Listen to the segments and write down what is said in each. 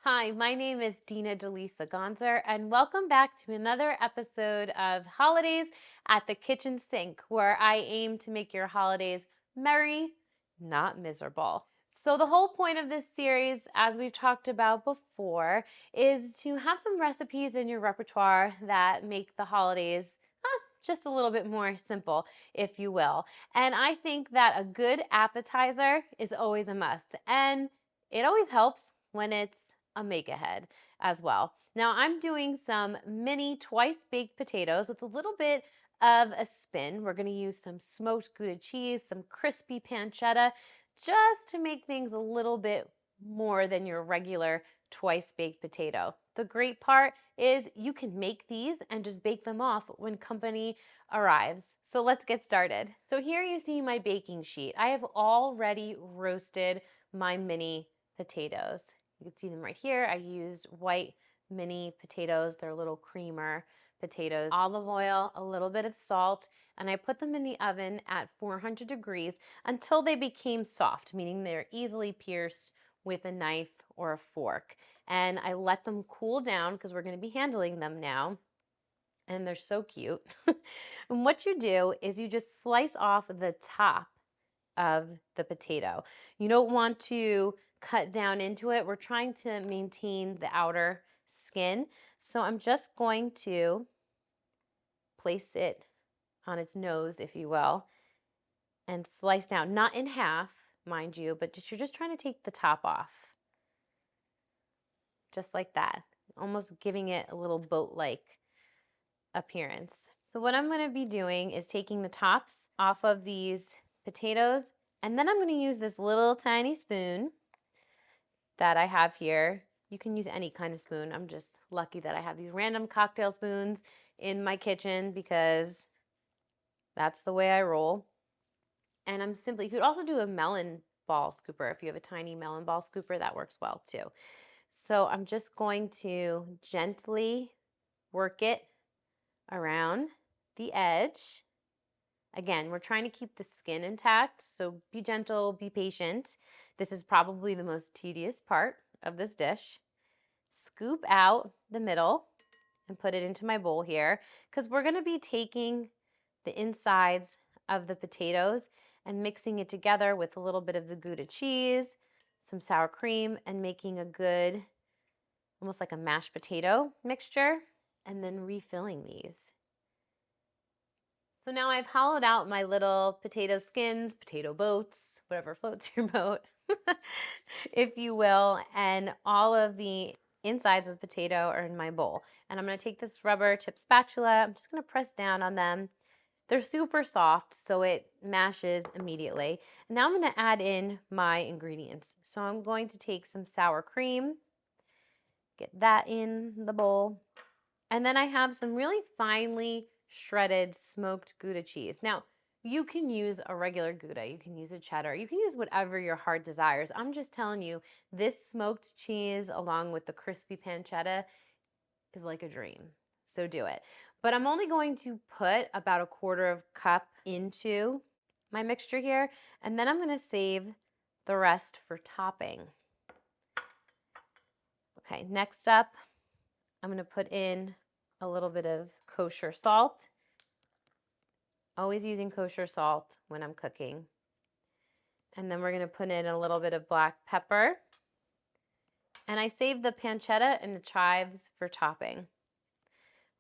Hi, my name is Dina Deleasa-Gonsar, and welcome back to another episode of Holidays at the Kitchen Sink, where I aim to make your holidays merry, not miserable. So, the whole point of this series, as we've talked about before, is to have some recipes in your repertoire that make the holidays just a little bit more simple, if you will. And I think that a good appetizer is always a must. And it always helps when it's a make ahead as well. Now, I'm doing some mini twice baked potatoes with a little bit of a spin. We're going to use some smoked Gouda cheese, some crispy pancetta, just to make things a little bit more than your regular twice baked potato. The great part is you can make these and just bake them off when company arrives. So let's get started. So here you see my baking sheet. I have already roasted my mini potatoes. You can see them right here. I used white mini potatoes. They're little creamer potatoes. Olive oil, a little bit of salt, and I put them in the oven at 400 degrees until they became soft, meaning they're easily pierced with a knife or a fork. And I let them cool down because we're going to be handling them now. And they're so cute. And what you do is you just slice off the top of the potato. You don't want to cut down into it. We're trying to maintain the outer skin. So I'm just going to place it on its nose, if you will, and slice down, not in half, mind you, but you're just trying to take the top off, just like that, almost giving it a little boat-like appearance. So what I'm going to be doing is taking the tops off of these potatoes, and then I'm going to use this little tiny spoon that I have here. You can use any kind of spoon. I'm just lucky that I have these random cocktail spoons in my kitchen because that's the way I roll. And you could also do a melon ball scooper. If you have a tiny melon ball scooper, that works well too. So I'm just going to gently work it around the edge. Again, we're trying to keep the skin intact, so be gentle, be patient. This is probably the most tedious part of this dish. Scoop out the middle and put it into my bowl here because we're going to be taking the insides of the potatoes and mixing it together with a little bit of the Gouda cheese, some sour cream, and making a good, almost like a mashed potato mixture, and then refilling these. So now I've hollowed out my little potato skins, potato boats, whatever floats your boat, if you will, and all of the insides of the potato are in my bowl. And I'm going to take this rubber tip spatula. I'm just going to press down on them. They're super soft, so it mashes immediately. And now I'm going to add in my ingredients. So I'm going to take some sour cream, get that in the bowl. And then I have some really finely shredded smoked Gouda cheese. Now, you can use a regular Gouda, you can use a cheddar, you can use whatever your heart desires. I'm just telling you, this smoked cheese along with the crispy pancetta is like a dream. So do it. But I'm only going to put about a quarter of a cup into my mixture here, and then I'm going to save the rest for topping. Okay, next up, I'm going to put in a little bit of kosher salt. Always using kosher salt when I'm cooking. And then we're going to put in a little bit of black pepper. And I saved the pancetta and the chives for topping.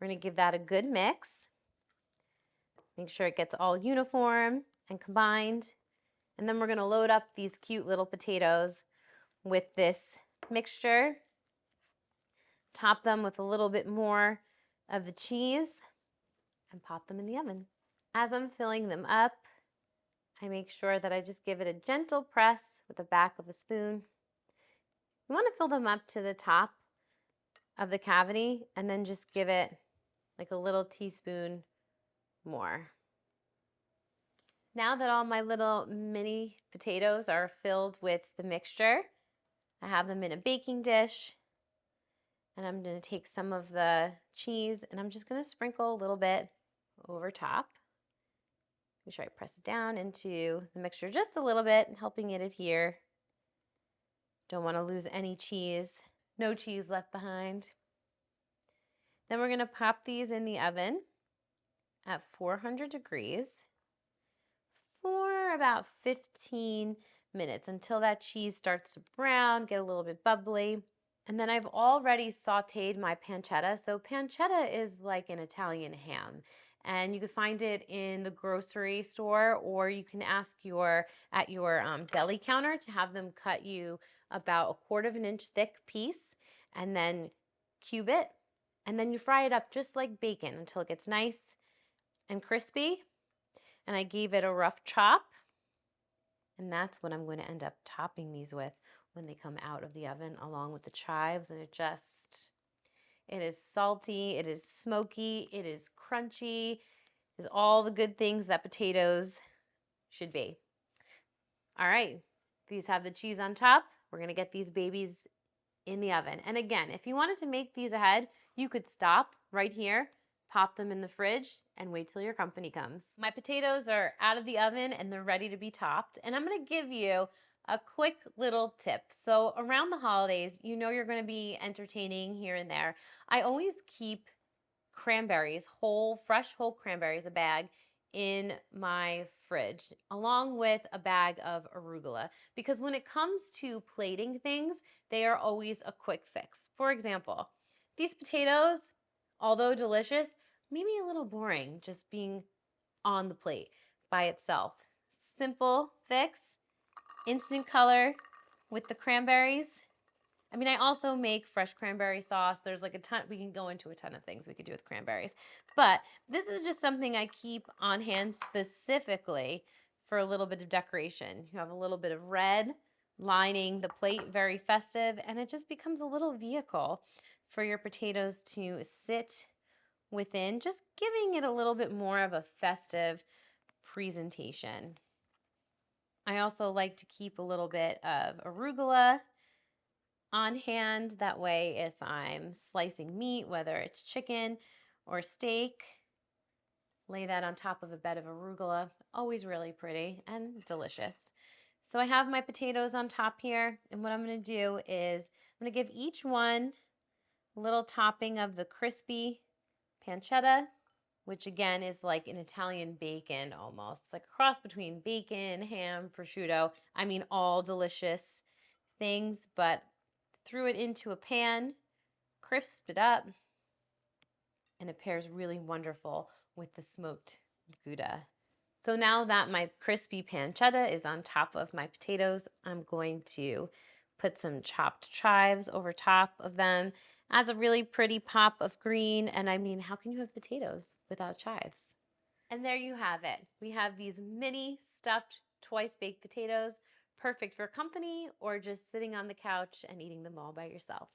We're going to give that a good mix. Make sure it gets all uniform and combined. And then we're going to load up these cute little potatoes with this mixture. Top them with a little bit more of the cheese and pop them in the oven. As I'm filling them up, I make sure that I just give it a gentle press with the back of a spoon. You want to fill them up to the top of the cavity and then just give it like a little teaspoon more. Now that all my little mini potatoes are filled with the mixture, I have them in a baking dish, and I'm going to take some of the cheese and I'm just going to sprinkle a little bit over top. Make sure I press it down into the mixture just a little bit, helping it adhere. Don't want to lose any cheese. No cheese left behind. Then we're going to pop these in the oven at 400 degrees for about 15 minutes until that cheese starts to brown, get a little bit bubbly. And then I've already sauteed my pancetta. So pancetta is like an Italian ham. And you can find it in the grocery store, or you can ask at your deli counter to have them cut you about a quarter of an inch thick piece, and then cube it, and then you fry it up just like bacon until it gets nice and crispy. And I gave it a rough chop, and that's what I'm going to end up topping these with when they come out of the oven, along with the chives. And it is salty, it is smoky, it is crunchy, it is all the good things that potatoes should be. All right, these have the cheese on top. We're going to get these babies in the oven. And again, if you wanted to make these ahead, you could stop right here, pop them in the fridge, and wait till your company comes. My potatoes are out of the oven and they're ready to be topped. And I'm going to give you a quick little tip. So around the holidays, you know you're going to be entertaining here and there. I always keep cranberries, fresh whole cranberries, a bag, in my fridge, along with a bag of arugula, because when it comes to plating things, they are always a quick fix. For example, these potatoes, although delicious, maybe a little boring just being on the plate by itself. Simple fix, instant color with the cranberries. I mean, I also make fresh cranberry sauce. There's like a ton, we can go into a ton of things we could do with cranberries. But this is just something I keep on hand specifically for a little bit of decoration. You have a little bit of red lining the plate, very festive, and it just becomes a little vehicle for your potatoes to sit within, just giving it a little bit more of a festive presentation. I also like to keep a little bit of arugula on hand. That way, if I'm slicing meat, whether it's chicken or steak, lay that on top of a bed of arugula. Always really pretty and delicious. So I have my potatoes on top here, and what I'm going to do is I'm going to give each one a little topping of the crispy pancetta, which again is like an Italian bacon almost. It's like a cross between bacon, ham, prosciutto. I mean, all delicious things, but threw it into a pan, crisped it up, and it pairs really wonderful with the smoked Gouda. So now that my crispy pancetta is on top of my potatoes, I'm going to put some chopped chives over top of them. Adds a really pretty pop of green, and I mean, how can you have potatoes without chives? And there you have it. We have these mini stuffed twice baked potatoes, perfect for company or just sitting on the couch and eating them all by yourself.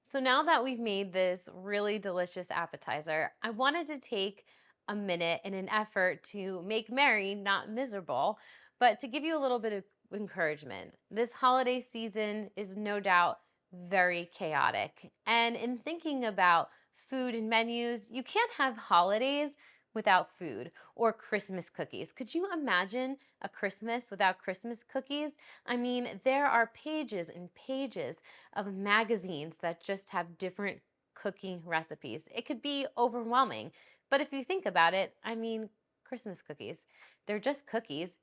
So now that we've made this really delicious appetizer, I wanted to take a minute in an effort to make merry, not miserable, but to give you a little bit of encouragement. This holiday season is no doubt very chaotic. And in thinking about food and menus, you can't have holidays without food or Christmas cookies. Could you imagine a Christmas without Christmas cookies? I mean, there are pages and pages of magazines that just have different cooking recipes. It could be overwhelming. But if you think about it, I mean, Christmas cookies, they're just cookies,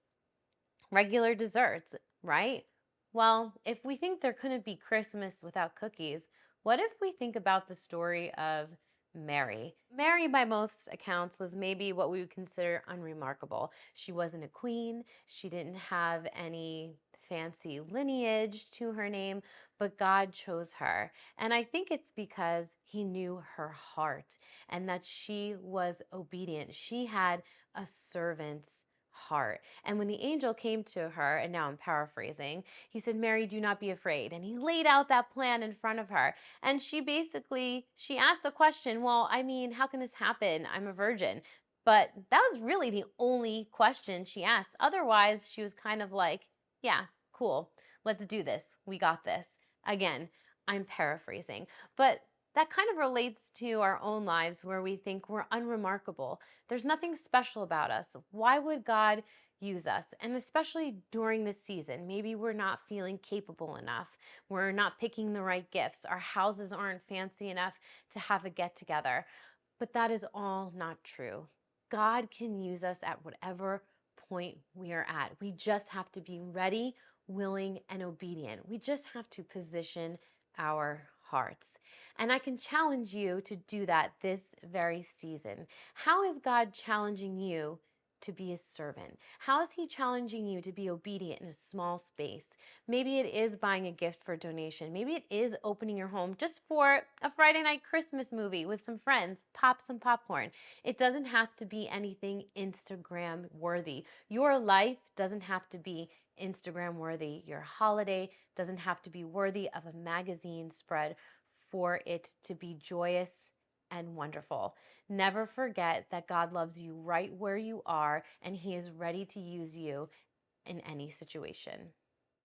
regular desserts, right? Well, if we think there couldn't be Christmas without cookies, what if we think about the story of Mary? Mary, by most accounts, was maybe what we would consider unremarkable. She wasn't a queen. She didn't have any fancy lineage to her name, but God chose her. And I think it's because he knew her heart and that she was obedient. She had a servant's heart. And when the angel came to her, and now I'm paraphrasing, he said, "Mary, do not be afraid." And he laid out that plan in front of her. And she asked a question, well, I mean, how can this happen? I'm a virgin. But that was really the only question she asked. Otherwise, she was kind of like, yeah, cool. Let's do this. We got this. Again, I'm paraphrasing. But that kind of relates to our own lives where we think we're unremarkable. There's nothing special about us. Why would God use us. And especially during this season, maybe we're not feeling capable enough. We're not picking the right gifts. Our houses aren't fancy enough to have a get together. But that is all not true. God can use us at whatever point we are at. We just have to be ready, willing, and obedient. We just have to position our hearts. And I can challenge you to do that this very season. How is God challenging you to be a servant? How is He challenging you to be obedient in a small space? Maybe it is buying a gift for donation. Maybe it is opening your home just for a Friday night Christmas movie with some friends, pop some popcorn. It doesn't have to be anything Instagram worthy. Your life doesn't have to be Instagram worthy. Your holiday doesn't have to be worthy of a magazine spread for it to be joyous and wonderful. Never forget that God loves you right where you are, and He is ready to use you in any situation.